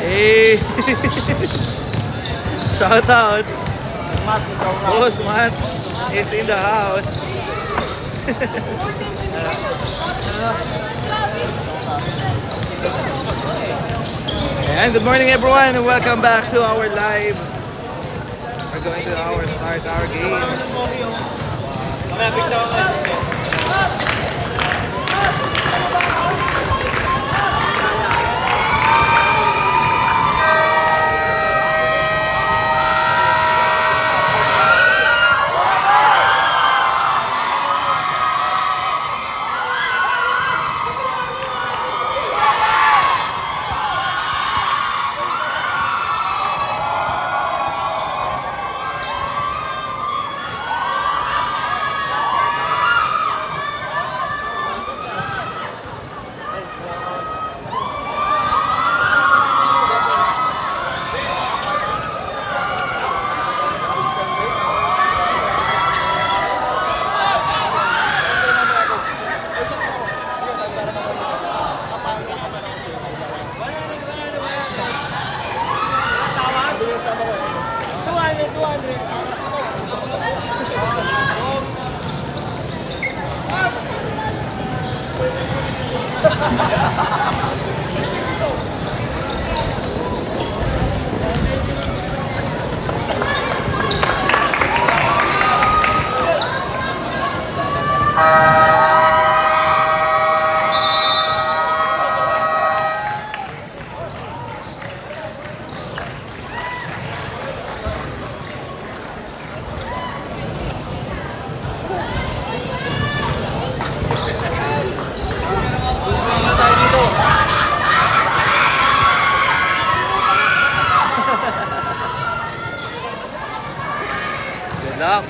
Hey! Shout out! Boss Matt is in the house. And good morning everyone and welcome back to our live. We're going to start our game.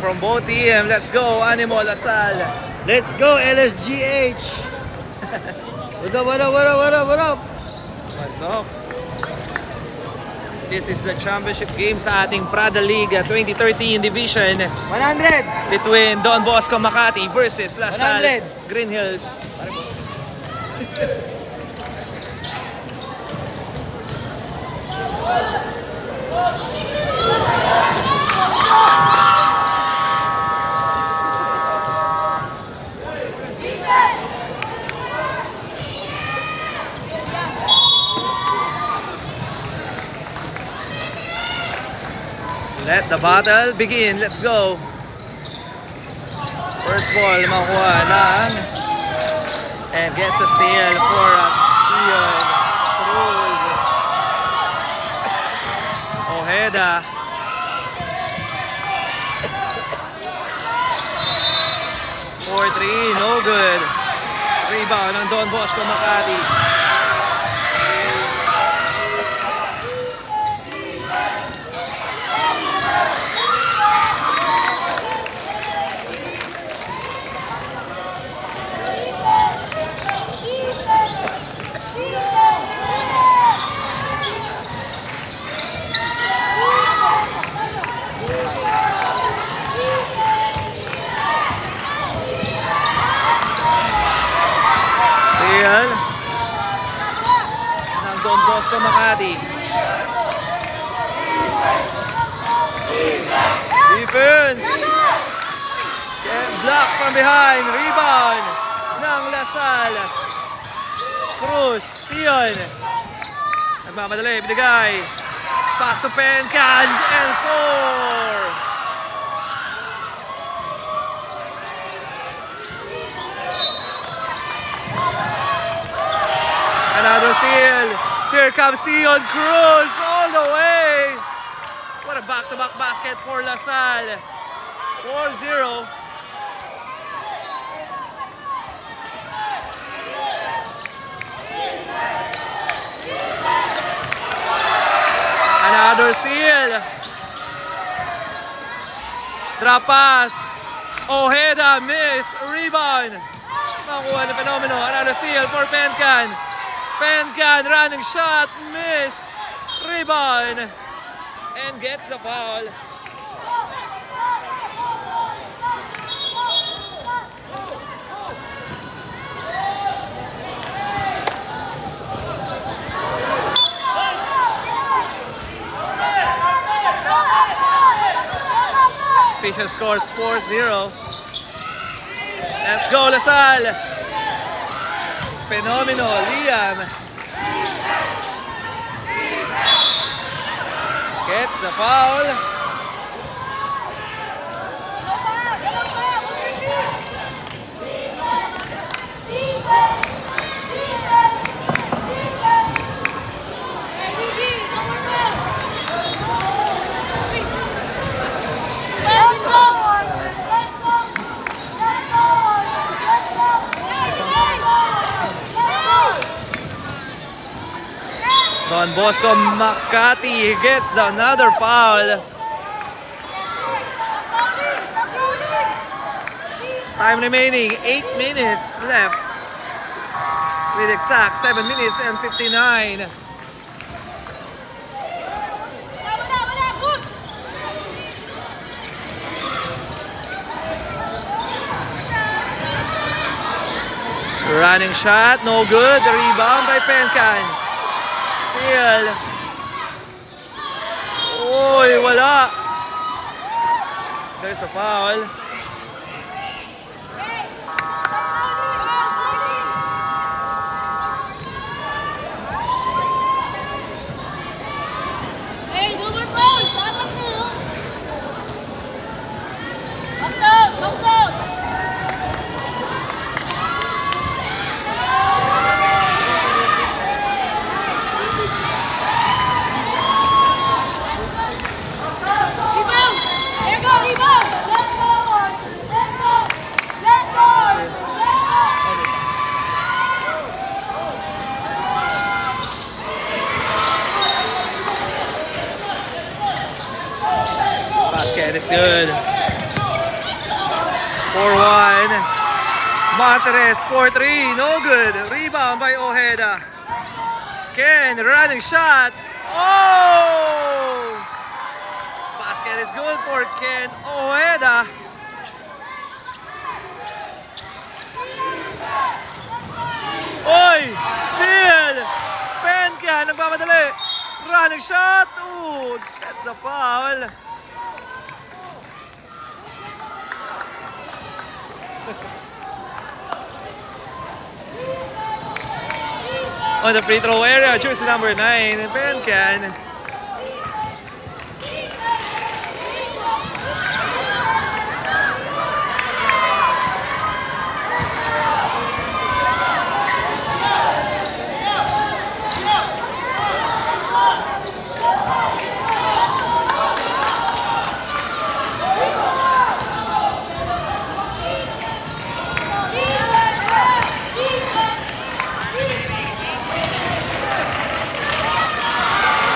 From both team, let's go Animo Lasal. Let's go LSGH. What up, what up, what up, what up, what up? What's up? This is the championship game sa ating Prada League 2013 division 100. between Don Bosco Makati versus Lasal 100. Green Hills. Let the battle begin. Let's go. First ball makuha ng and gets a steal for Ian Cruz. Ojeda. For 3, no good. Rebound ng Don Bosco Makati. Ng Don Bosco Makati. Defense. Block from behind. Rebound ng Lasal. Cruz. Tion. Nagmamadali. Binigay. Pass to Pencan. And score. Another steal. Here comes Tion Cruz all the way. What a back-to-back basket for Lasal. 4-0. Another steal. Drop pass. Ojeda miss. Rebound. Makuha ng Fenomeno. Another steal for Pencan. Pencan running shot, miss, rebound, and gets the foul. Official score 4-0. Let's go, Lasal. Fenomeno, Liam. Gets the foul. Don Bosco Makati gets another foul. Time remaining, 8 minutes left. With exact 7 minutes and 59. Running shot, no good. Rebound by Pencan. Steal. Uy, wala. There's a foul. Hey, no more fouls. Apat na, oh. Box out, box out. Rebound. There go, rebound. Let's go. Let's go. Let's go. Basket is good. 4-1. Martinez, 4-3, no good. Rebound by Ojeda. Ken, running shot. Oh! Basket is good for Ken Ojeda. Oy! Steal! Pencan, nagmamadali. Running shot. Ooh, gets the foul. On the free throw area, choose number 9, Pencan.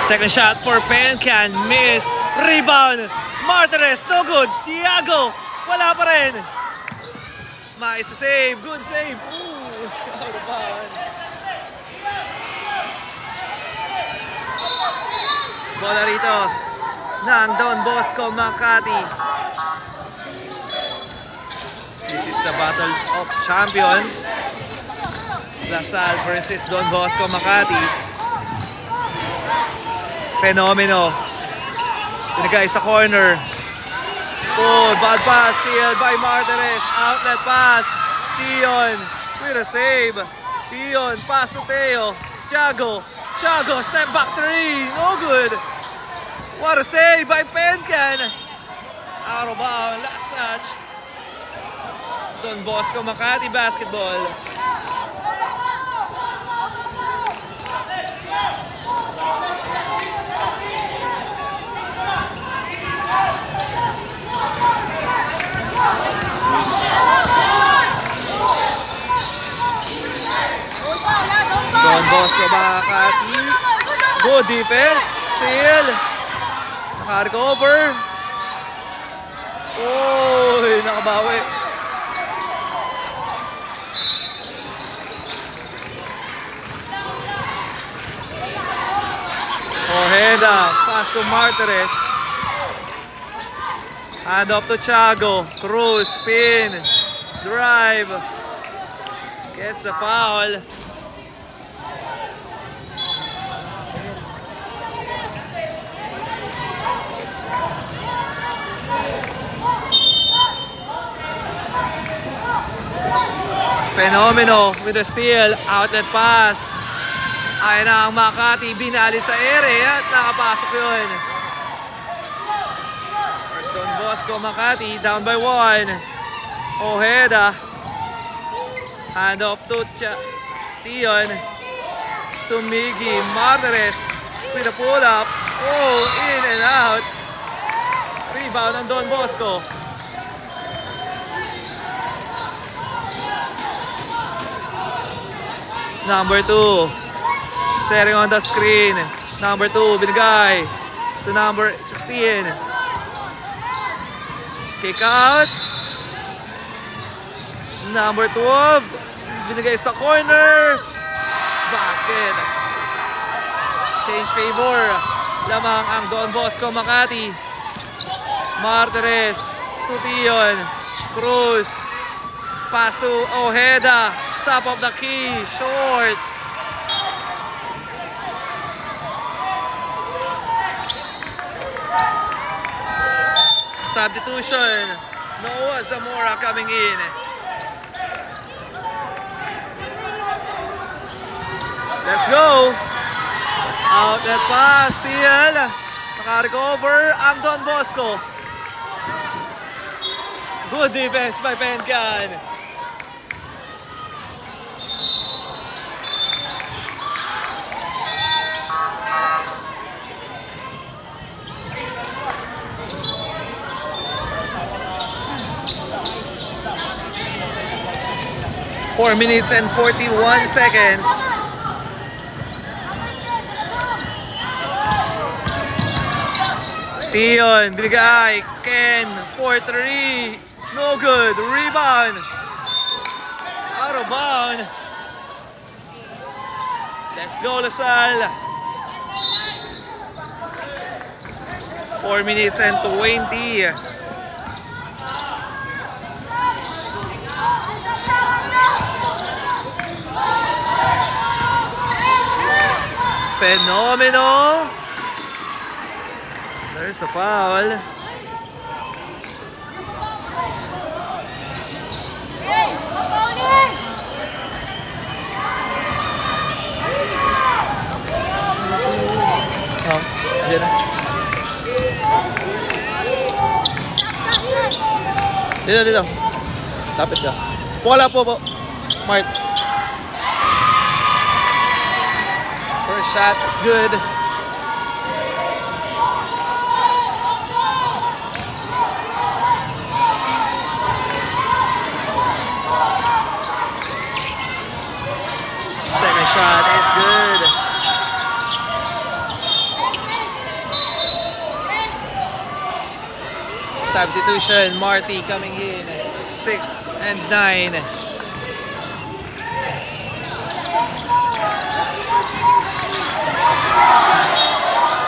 Second shot for Pencan, miss. Rebound, Martinez, no good. Tiago, wala pa rin. Mais save, good save. Ooh, out of bounds. Bola rito ng Don Bosco Makati. This is the battle of champions. Lasal versus Don Bosco Makati. Fenomeno. Tinagay sa corner. Oh, bad pass. Steal by Martinez. Outlet pass. Tion with a save. Tion, pass to Teo. Thiago. Thiago, step back three. No good. What a save by Pencan. Out of bounds. Last touch. Don Bosco Makati basketball. Don Bosco Makati. Good defense. Steal. Naka-recover. Oy, nakabawi. Ojeda. Pass to Martinez. Hand off to Thiago. Cruz. Spin. Drive. Gets the foul. Fenomeno with a steal. Outlet pass. Ay na ang Makati. Binali sa ere at nakapasok yun. Don Bosco Makati down by 1. Ojeda. Hand off to Tion. To Miggy Martinez with a pull up. Oh, in and out. Rebound ng Don Bosco. Number 2. Setting on the screen. Number 2, binigay to number 16. Kick out. Number 12. Binigay sa corner. Basket. Change favor. Lamang ang Don Bosco Makati. Martinez to Tion. Cruz. Pass to Ojeda. Top of the key. Short. Substitution. Noah Zamora coming in. Let's go. Outlet pass. Steal. Naka-recover ang Don Bosco. Good defense by Pencan. Four minutes and 41 seconds. Tion, binigay. Ken, 4-3. No good. Rebound. Out of bound. Let's go, Lasal. 4 minutes and 20. Fenomeno. There's a foul. Oh, dyan na. Dito. Tapit ka. Wala po. Mark. First shot is good. Second shot is good. Substitution, Marty coming in. 6 and 9.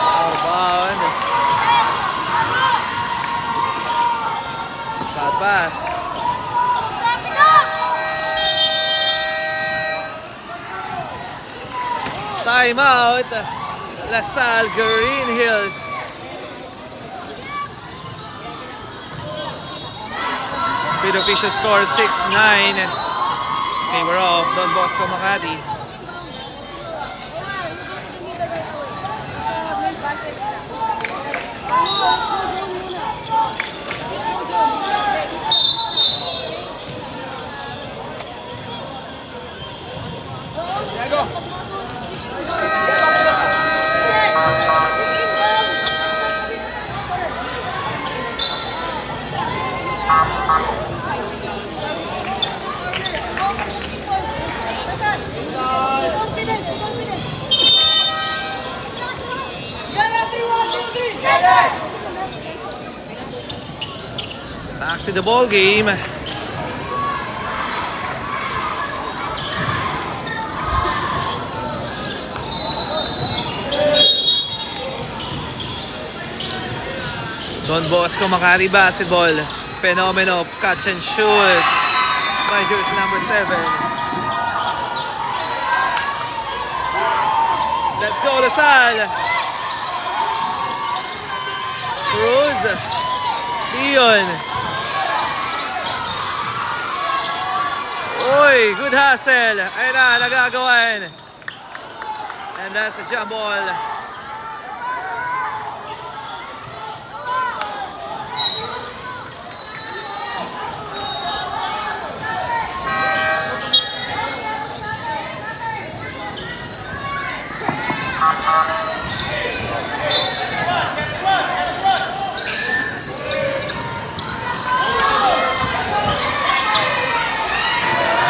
Out of bound. Bad pass. Timeout. LaSalle Green Hills. Bid official score 6-9. Favor of Don Bosco Makati. Back to the ball game. Don Bosco Makati basketball. Fenomeno, catch and shoot by jersey number 7. Let's go, LaSalle. Cruz. Tion. Uy, good hustle. Ayun na, nagagawan. And that's a jump ball.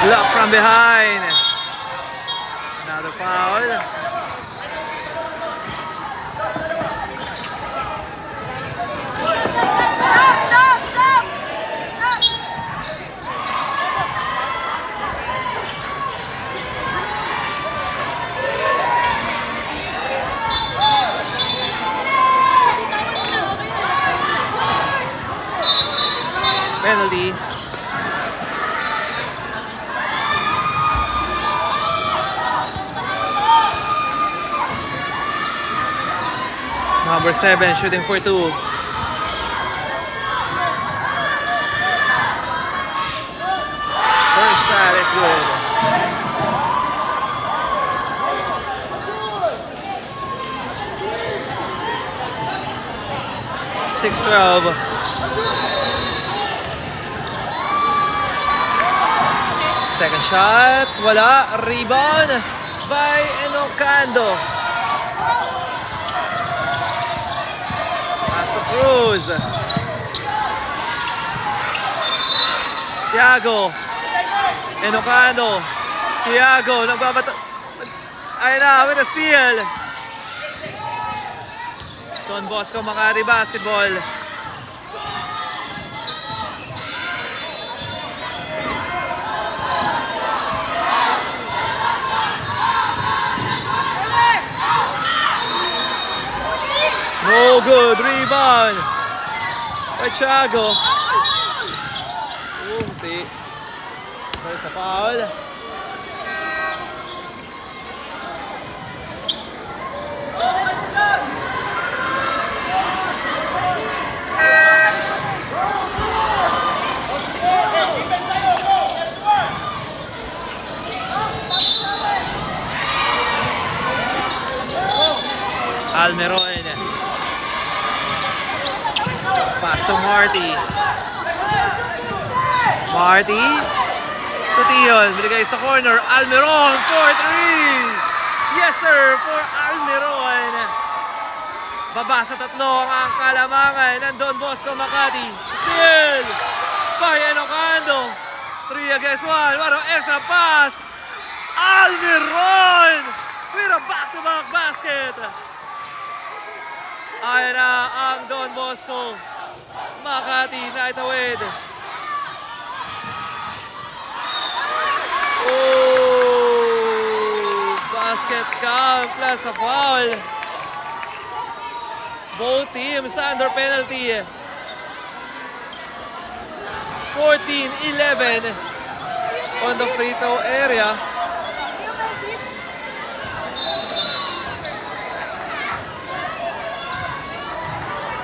Block from behind. Another foul. Stop! Penalty. Number 7 shooting for 2. First shot is good. Six 12. Second shot, wala. Rebound by Enocando. Pass to Cruz. Tiago. Enocando. Tiago, nagbabata. Ayun na, with a steal. Don Bosco Makati basketball. No good, rebound by Tiago. See, there's a foul. Almeron. Pass to Marty. Marty. Tution. Binigay sa corner. Almeron for 3. Yes sir, for Almeron. Baba sa 3 ang kalamangan ng Don Bosco Makati. Still by Enocando. 3 against 1. What an extra pass. Almeron with a back-to-back basket. Ayan na ang Don Bosco Makati na itawid. Oh, basket count plus a foul. Both teams under penalty. 14-11 on the free throw area.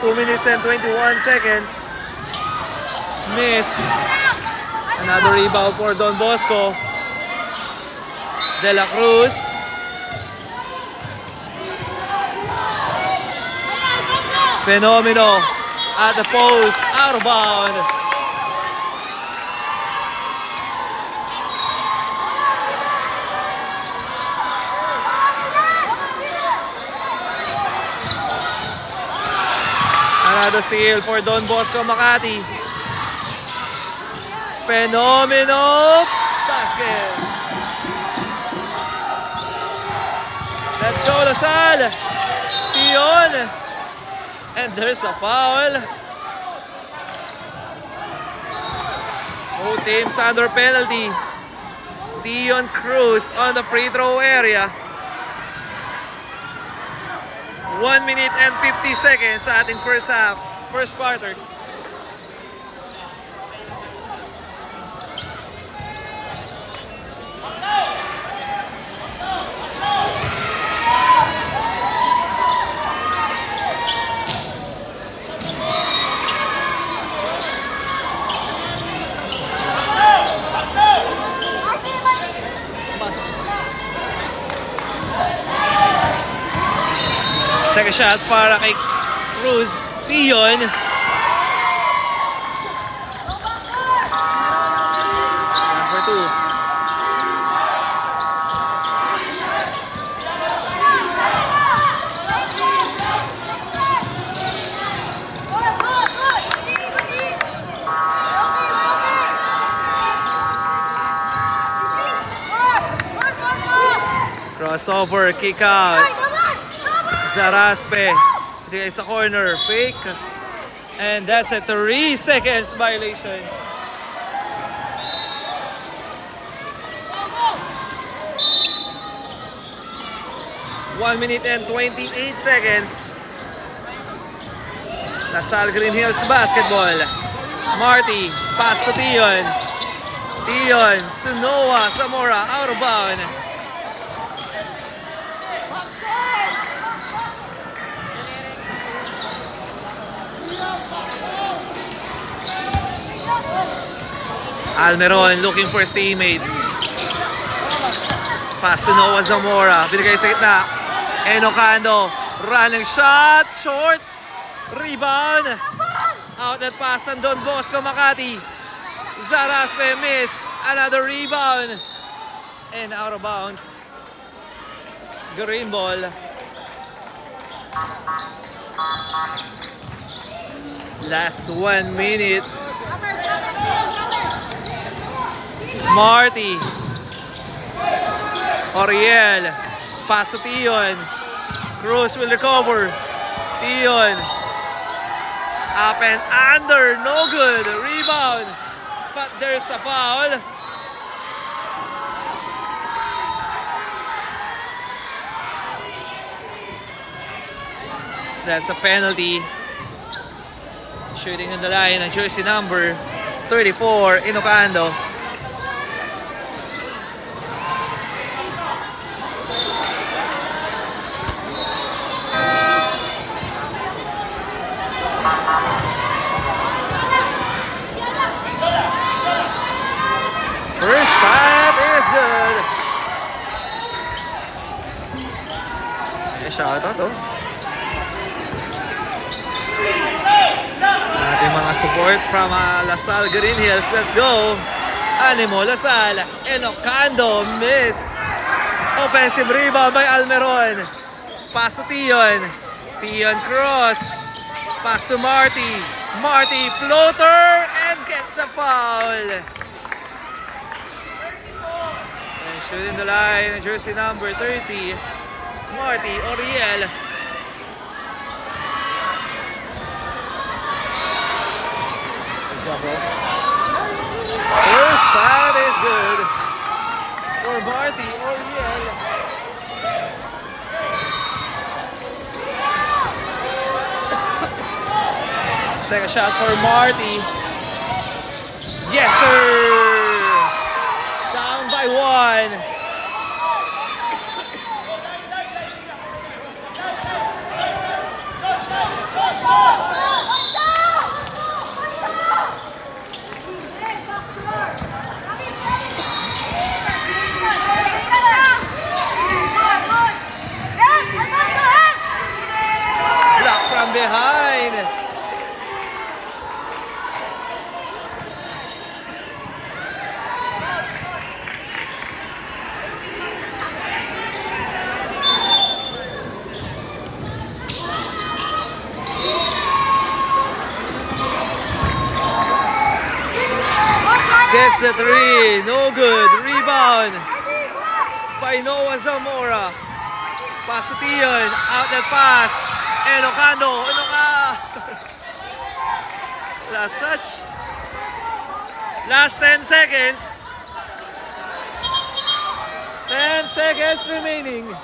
Two minutes and 21 seconds. Miss. Another rebound for Don Bosco. De La Cruz. Fenomeno at the post. Out of bound. Another steal for Don Bosco Makati. Fenomeno basket. Let's go Lasal. Tion. And there's a foul. Both teams under penalty. Tion Cruz on the free throw area. 1 minute and 50 seconds sa ating first half, first quarter. Second shot para kay Cruz. Tion. 1 for 2. Crossover, kick out. Zaraspe. Hindi sa corner. Fake. And that's a 3 seconds violation. One minute and 28 seconds. Lasal Green Hills basketball. Marty, pass to Tion. Tion to Noah Zamora, out of bound. Almeron looking for his teammate. Pass to Noah Zamora. Binigay sa gitna. Enocando. Running shot. Short. Rebound. Outlet pass ng Don Bosco Makati. Zaraspe miss. Another rebound. And out of bounds. Green ball. Last 1 minute. Marty. Oriel. Pass to Tion. Cruz will recover. Tion. Up and under. No good. Rebound. But there's a foul. That's a penalty. Shooting on the line ng jersey number 34, Enocando. First shot is good. Shout out, oh. Ating mga support from Lasal Green Hills. Let's go. Animo, Lasal. Enocando, miss. Offensive rebound by Almeron. Pass to Tion. Tion cross. Pass to Marty. Marty floater and gets the foul. And shooting the line, jersey number 30, Marty Oriel. First shot is good for Marty Oriel. Second shot for Marty. Yes, sir! Down by 1. Block from behind. Gets the 3, no good. Rebound by Noah Zamora. Pass to Tion, outlet pass. Enocando, Last touch. Last 10 seconds. 10 seconds remaining.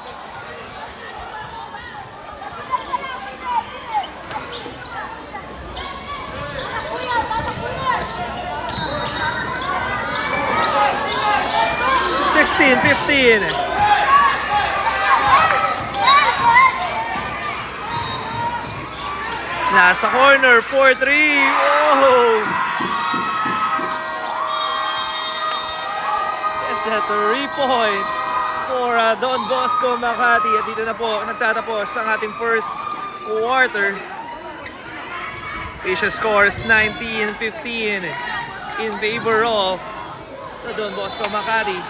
Sixteen, 15. Nasa corner, 4-3. Whoa! That's a 3-point. for Don Bosco Makati. At dito na po nagtatapos ang ating first quarter. Asia scores 19-15 in favor of the Don Bosco Makati.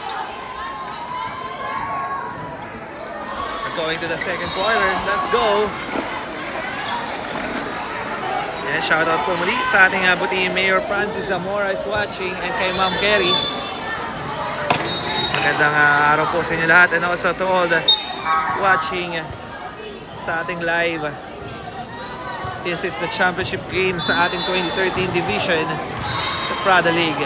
We're going to the second quarter. Let's go! And shoutout po muli sa ating buti Mayor Francis Zamora is watching and kay Ma'am Kerry. Magandang araw po sa inyo lahat and also to all the watching sa ating live. This is the championship game sa ating 2013 division, the Prada League.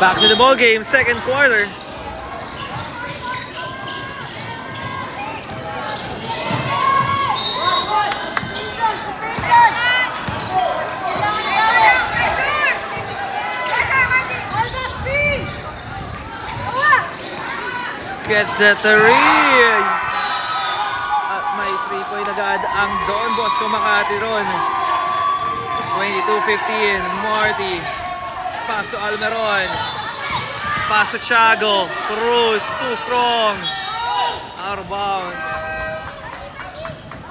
Back to the ball game, second quarter. Gets the three. At may 3-point agad ang Don Bosco Makati ron. 22-15, Marty. Pass to Almeron. Pass to Thiago. Cruz, too strong. Out of bounds.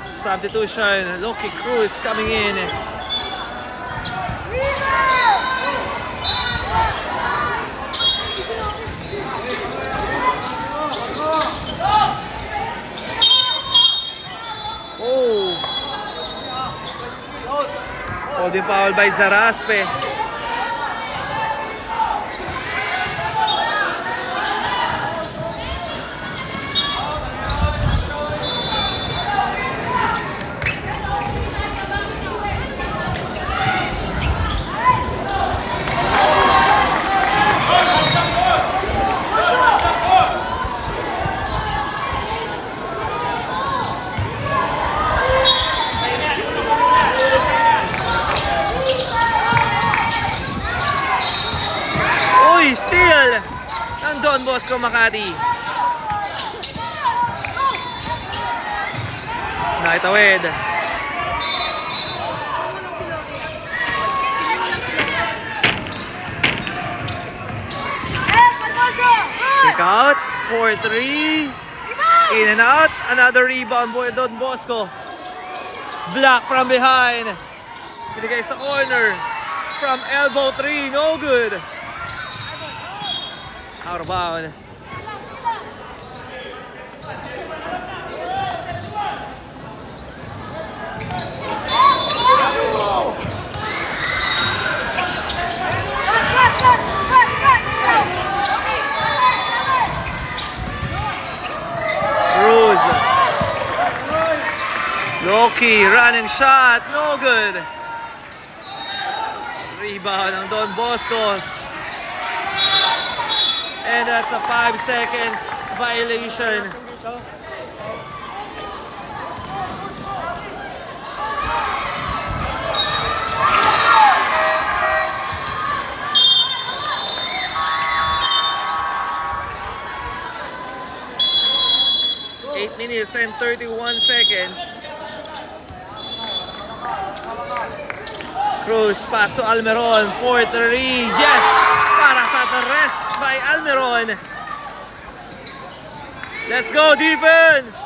Substitution. Loki Cruz coming in. Oh. Holding foul by Zaraspe. Steal ng Don Bosco Makati. Naitawid. Kick out, 4-3. In and out, another rebound for Don Bosco. Block from behind. Binigay sa corner. From elbow 3, no good. Out of bound. Cruz. Loki running shot, no good. Rebound ng Don Bosco. And that's a 5 seconds violation. Eight minutes and 31 seconds. Cruz pass to Almeron, 4-3, yes! Para sa rest by Almeron. Let's go defense!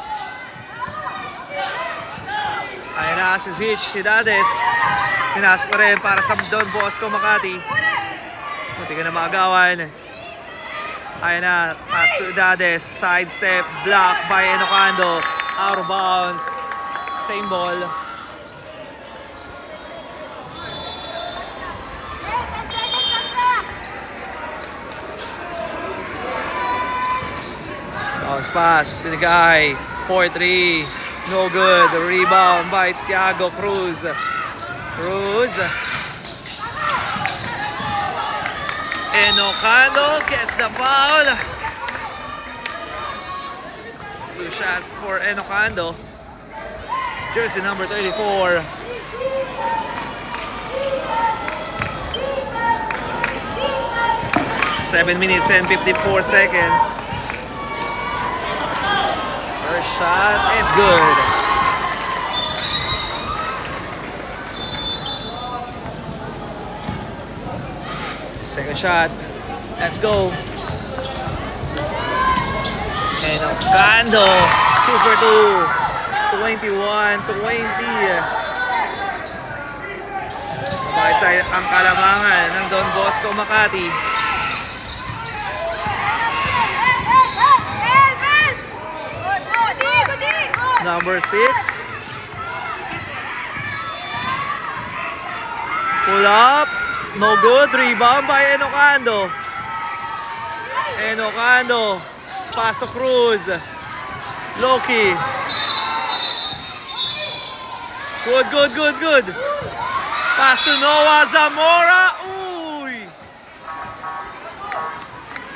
Ayan na si Hidades. Pinasok pa rin para sa Don Bosco Makati. Munti ka na maagawan. Ayan na, pass to Hidades. Side step, block by Enocando. Out of bounds. Same ball. Bounce pass, binigay. 4-3. No good. Rebound by Thiago Cruz. Cruz. Enocando gets the foul. 2 shots for Enocando. Jersey number 34. Seven minutes and 54 seconds. First shot is good. Second shot. Let's go. Enocando. 2 for 2. 21-20. Mabasa ang kalamangan ng Don Bosco Makati. Number 6. Pull up. No good. Rebound by Enocando. Enocando. Pass to Cruz. Loki. Good. Pass to Noah Zamora. Uy.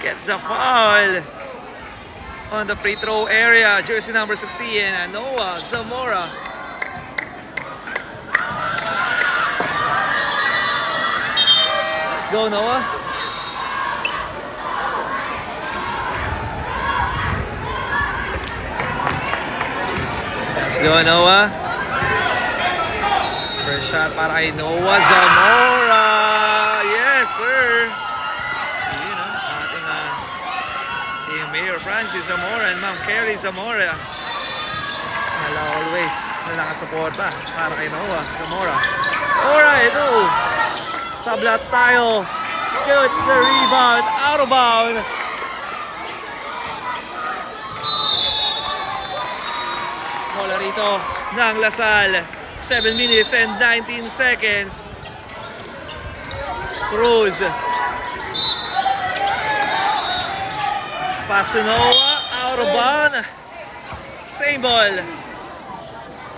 Gets the foul. On the free throw area, jersey number 16, Noah Zamora. Let's go, Noah. Let's go, Noah. First shot para kay Noah Zamora. Yes, sir. Mayor Francis Zamora and Ma'am Kerry Zamora. Wala always na nakasuporta para kay Noah Zamora. Alright, tabla tayo. Shoots the rebound, out of bound. Bola rito ng Lasal. 7 minutes and 19 seconds. Cruz. Pass to Noah, out of bound. Same ball.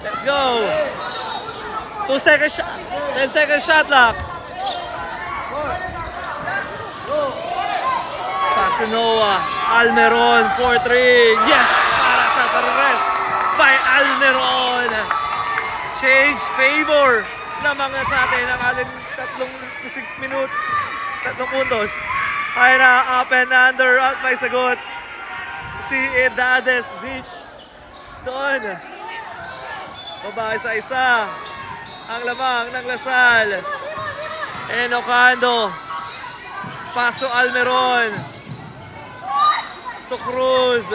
Let's go. 2 second shot. 10 second shot clock. Pass to Noah. Almeron 4-3. Yes! Para sa rest by Almeron. Change favor na mga sa atin ang ating 3 puntos. Ay na, up and under at may sagot si Edades Zich doon. Babae sa isa ang lamang ng Lasal. Enocando. Pass to Almeron. To Cruz.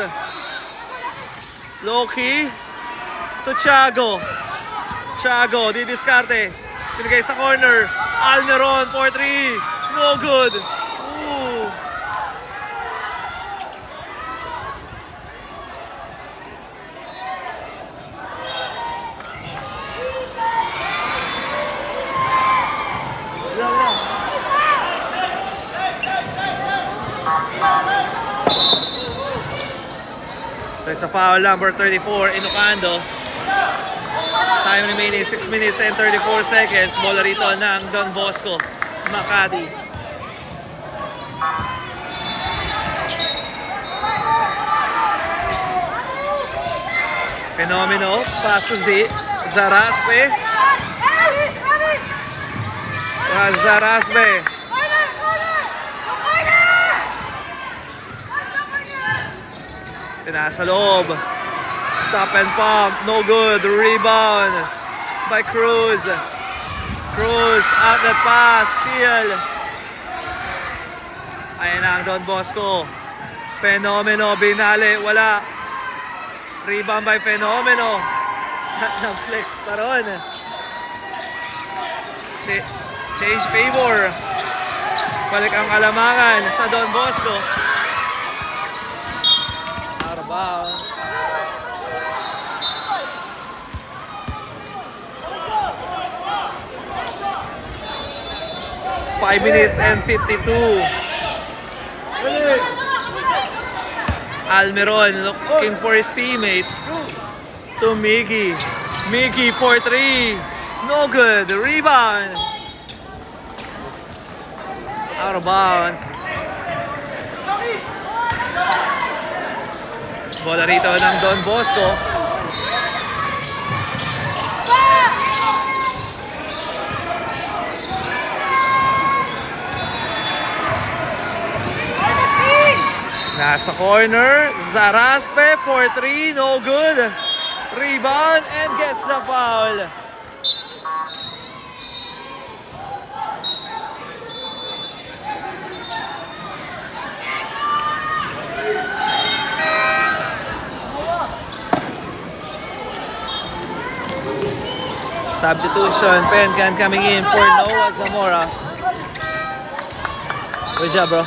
Loki. To Thiago. Thiago, didiskarte. Pinigay sa corner. Almeron, 4-3. No good. There's a foul, number 34, Enocando. Time remaining 6 minutes and 34 seconds. Bola rito ng Don Bosco Makati. Fenomeno, pass to Zaraspe. Zaraspe. Nasa loob. Stop and pump. No good. Rebound by Cruz. Cruz out that pass. Steal. Ayan na ang Don Bosco. Fenomeno. Binali. Wala. Rebound by Fenomeno. Nag-flex pa ron. Change favor. Balik ang kalamangan sa Don Bosco. Wow. 5 minutes and 52. Almiron looking for his teammate. To Miggy. Miggy for 3. No good. Rebound. Out of bounds. Bola rito ng Don Bosco. Nasa corner, Zaraspe for 3, no good. Rebound and gets the foul. Substitution, Pencan coming in for Noah Zamora. Good job, bro.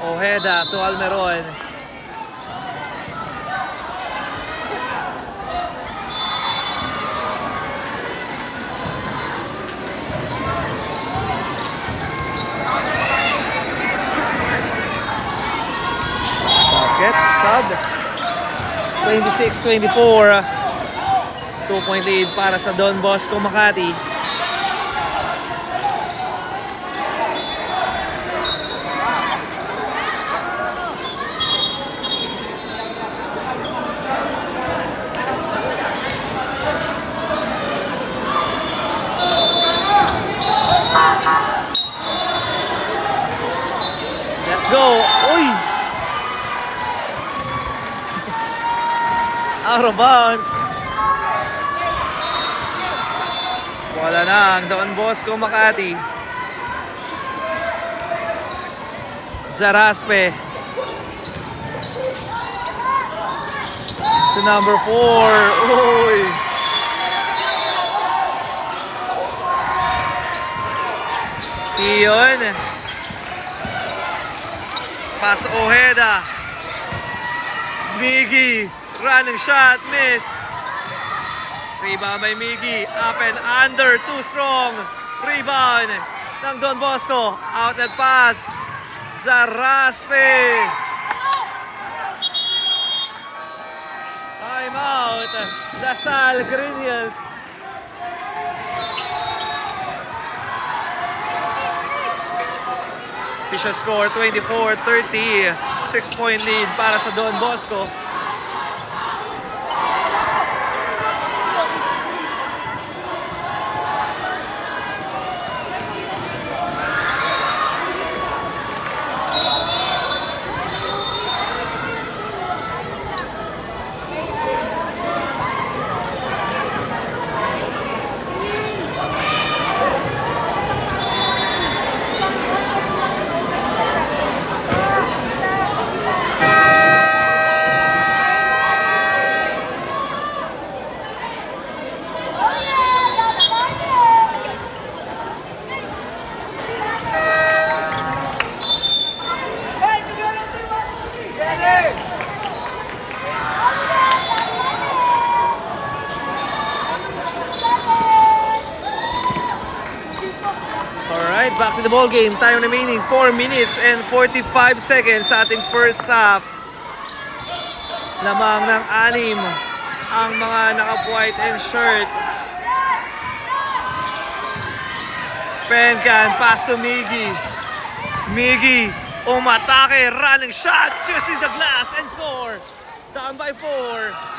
Ojeda to Almiron. Basket, sub. 26-24. 2-point lead para sa Don Bosco Makati. Let's go! Uy! Out of bounds. Wala na ang Don Bosco Makati. Zaraspe. To number 4. Uy! Iyon. Pass to Ojeda. Miggy. Running shot. Miss. Rebound by Miggy. Up and under. Too strong. Rebound ng Don Bosco. Outlet pass. Zaraspe. Time out. Lasal Green Hills. Official score 24-30. 6-point lead para sa Don Bosco. Back to the ball game. Time remaining 4 minutes and 45 seconds sa ating first half. Lamang ng 6 ang mga naka-white and shirt. Pencan, pass to Miggy. Miggy, umatake, running shot, choosing the glass and score. Down by 4.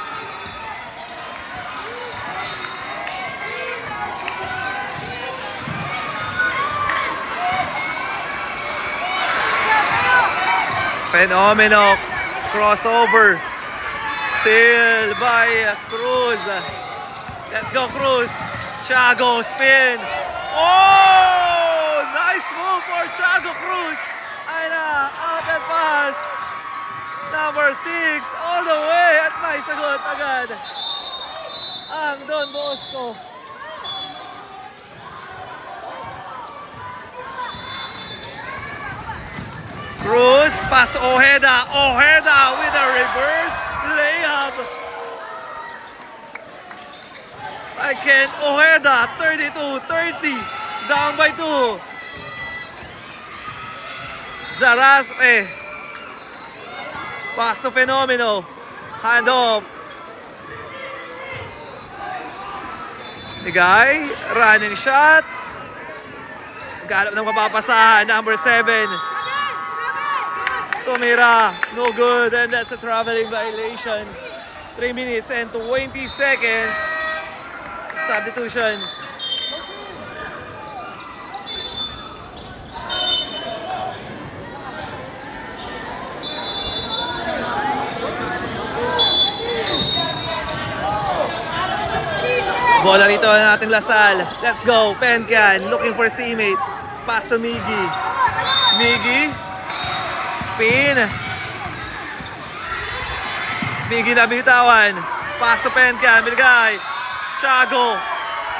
Phenomenal crossover. Still by Cruz. Let's go, Cruz. Thiago spin. Oh! Nice move for Thiago Cruz. And outlet pass. Number 6 all the way at may sagot agad ang Don Bosco. Cruz, pass to Ojeda. Ojeda with a reverse layup. Again, Ojeda, 32-30. Down by 2. Zarazpe. Pass to Fenomeno. Hand off. Ligay. Running shot. Ganap ng mapapasahan. Number 7. Tumira. No good. And that's a traveling violation. 3 minutes and 20 seconds. Substitution. Bola rito ng ating Lasal. Let's go. Pencan looking for his teammate. Pass to Miggy. Miggy. Spin. Miggy na bitawan. Pass to Pencan. Binigay. Tiago.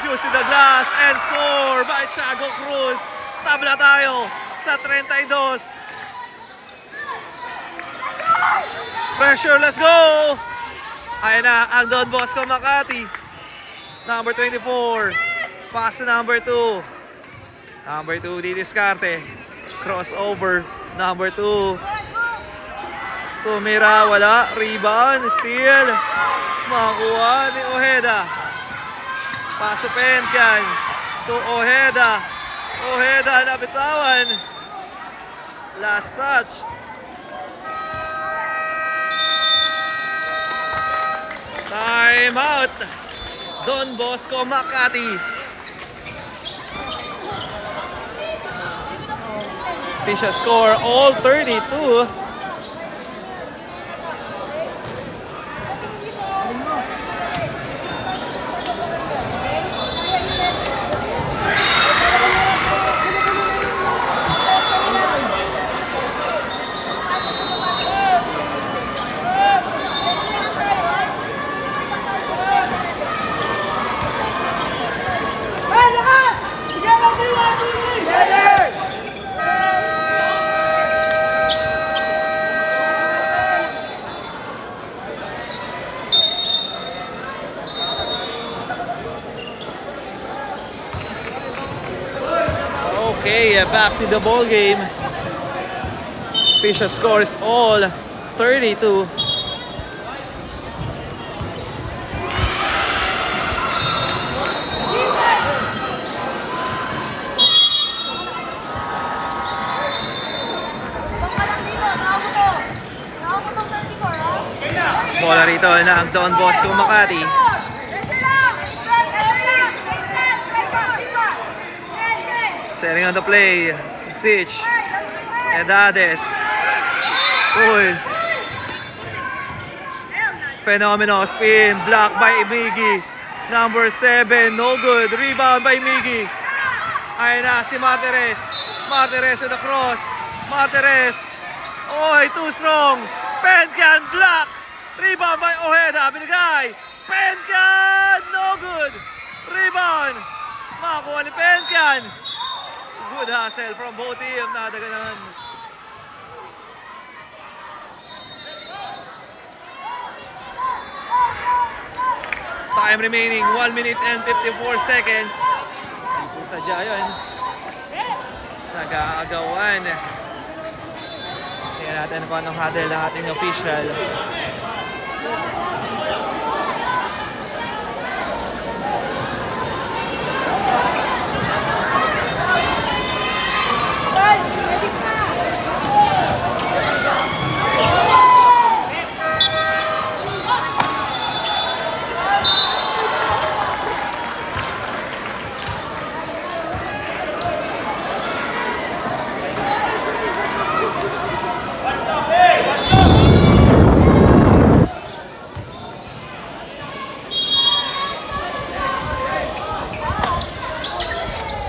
Using the glass and score by Tiago Cruz. Tabla tayo sa 32. Pressure. Let's go. Ayan na ang Don Bosco Makati. Number 24. Pass to number 2. Number 2, didiskarte. Crossover. Number 2. Tumira, wala. Rebound, steal. Makuha ni Ojeda. Pass to Pencan. To Ojeda. Ojeda nabitawan. Last touch. Time out. Don Bosco Makati. Official score all 32. Okay, back to the ball game. Official score is all 32. Bola rito ng Don Bosco Makati. Setting on the play, Sich, Edades, Uy, Fenomeno, spin, block by Miggy, number 7, no good, rebound by Miggy, ayun na si Martires, Martires with a cross, Martires, Uy, too strong, Pencan, block, rebound by Ojeda, binigay, Pencan, no good, rebound, makakuha ni Pencan. Good hustle from both team. Nadaganan. Time remaining 1 minute and 54 seconds. Hindi po sadya yun. Nag-aagawan. Tingnan natin kung anong huddle ng ating official.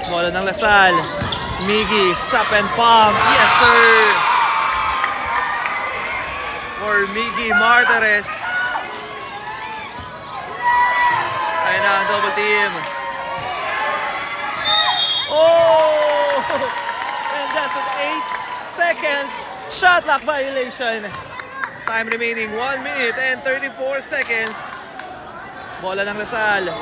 Bola ng Lasal. Miggy, stop and pump. Yes, sir! For Miggy Martires. Ayun na, double team. Oh! And that's an 8 seconds shot clock violation. Time remaining 1 minute and 34 seconds. Bola ng Lasal.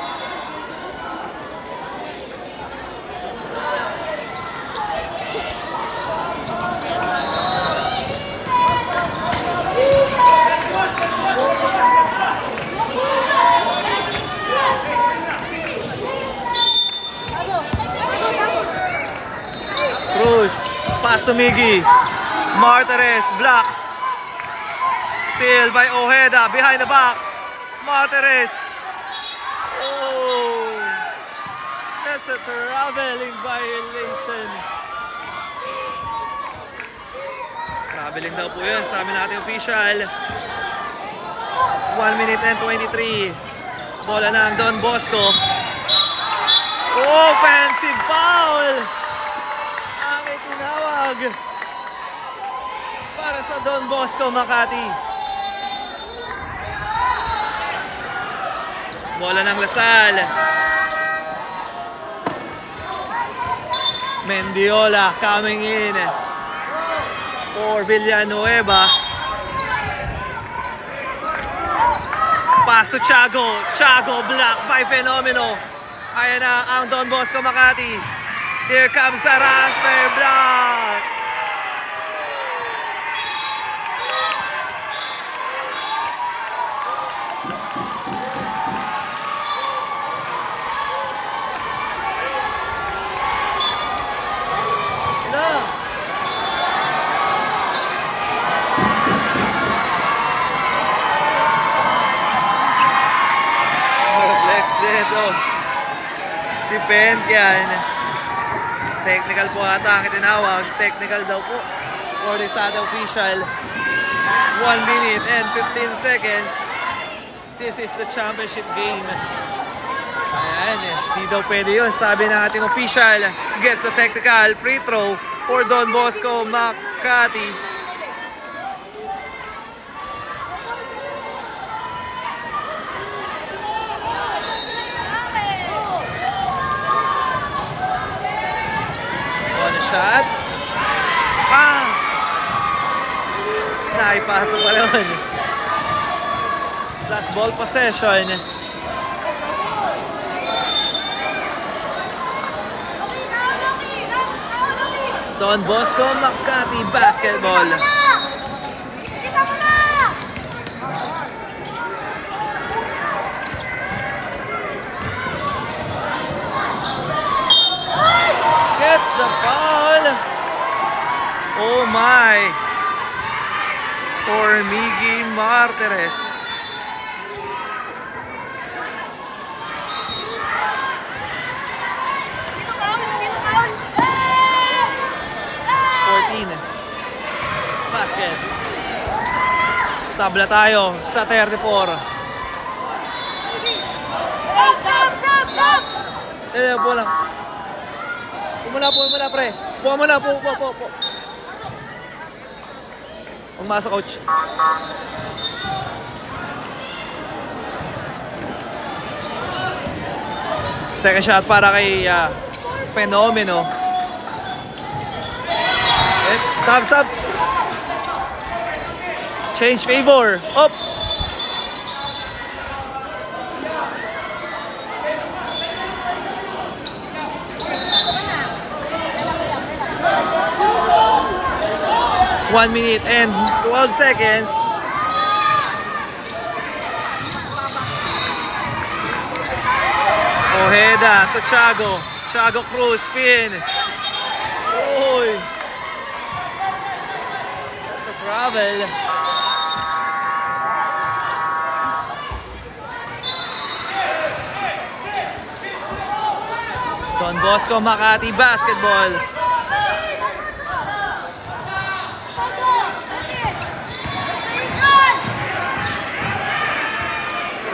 to Miggy. Martires, block. Steal by Ojeda, behind the back. Martires. Oh, that's a traveling violation. Traveling daw po yun, sabi natin official. 1 minute and 23. Bola na ang Don Bosco. Offensive foul! Ang itinawag para sa Don Bosco Makati. Bola ng Lasal. Mendiola coming in for Villanueva. Pass to Tiago. Tiago blocked by Fenomeno. Ayan na ang Don Bosco Makati. Here comes Araspe, block. Dito si Penkian, technical po ata ang itinawag, technical daw po according sa ating official. 1 minute and 15 seconds. This is the championship game. Ayan, di daw pwede yun, sabi ng ating official. Gets a technical free throw for Don Bosco Makati. Shot. Naipasa pa rin. Last ball possession. Don Bosco Makati basketball. Gets the foul. Oh my. For Miggy Martires. Basket. Tabla tayo sa 34. Bola. Pumula pre. Buha mo na, po. Umasa coach. Second shot para kay Fenomeno. Sub. Change favor. Up. One minute and 12 seconds. Ojeda to Tiago. Tiago Cruz spin. Oy. That's a travel. Don Bosco Makati basketball.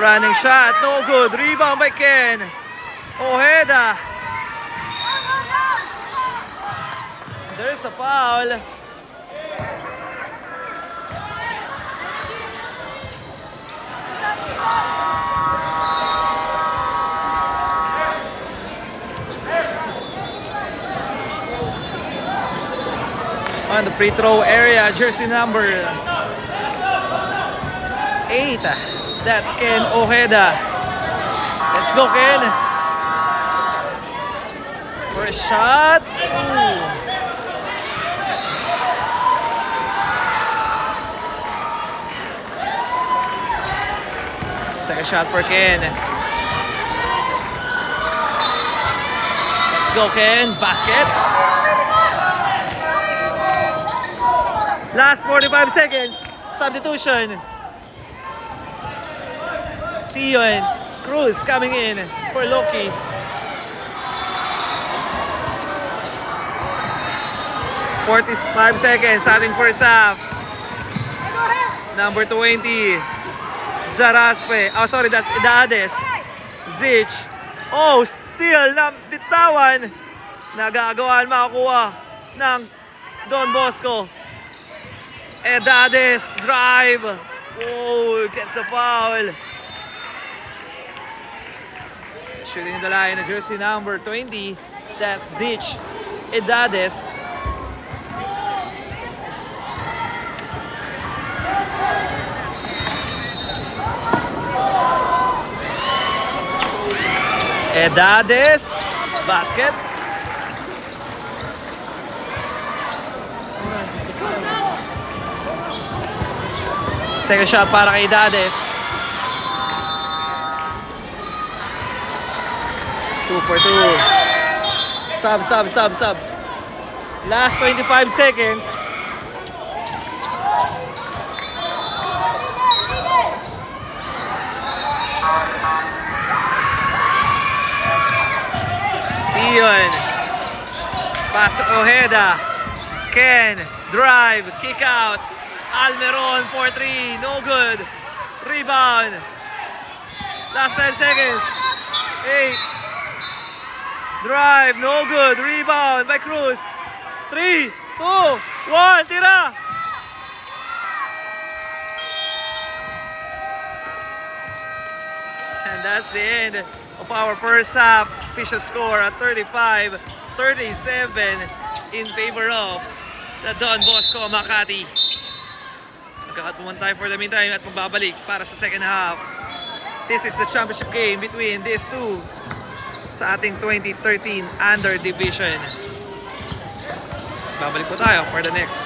Running shot, no good. Rebound by Ken. Ojeda. There's a foul. On the free throw area, jersey number 8. That's Ken Ojeda. Let's go, Ken. For a shot. Ooh. Second shot for Ken. Let's go, Ken. Basket. Last 45 seconds. Substitution. Tio and Cruz coming in for Loki. "45 seconds sa ating first half. Number 20. Zaraspe. Oh, sorry, that's Idades. Zich. Oh, still na bitawan. Nagagawan makakuha ng Don Bosco. Idades drive. Oh, gets the foul. Shooting the line, jersey number 20. That's Zich. Idades. Edades, basket. Second shot para kay Edades. 2 for 2. Sub. Last 25 seconds. Iyon. Pass to Ojeda. Ken. Drive. Kick out. Almeron for 3. No good. Rebound. Last 10 seconds. 8. Drive. No good. Rebound by Cruz. 3, 2, 1. Tira. And that's the end of our first half. Official score at 35-37 in favor of the Don Bosco Makati. Magkakatuman tayo for the meantime at magbabalik para sa second half. This is the championship game between these two sa ating 2013 Under Division. Babalik po tayo for the next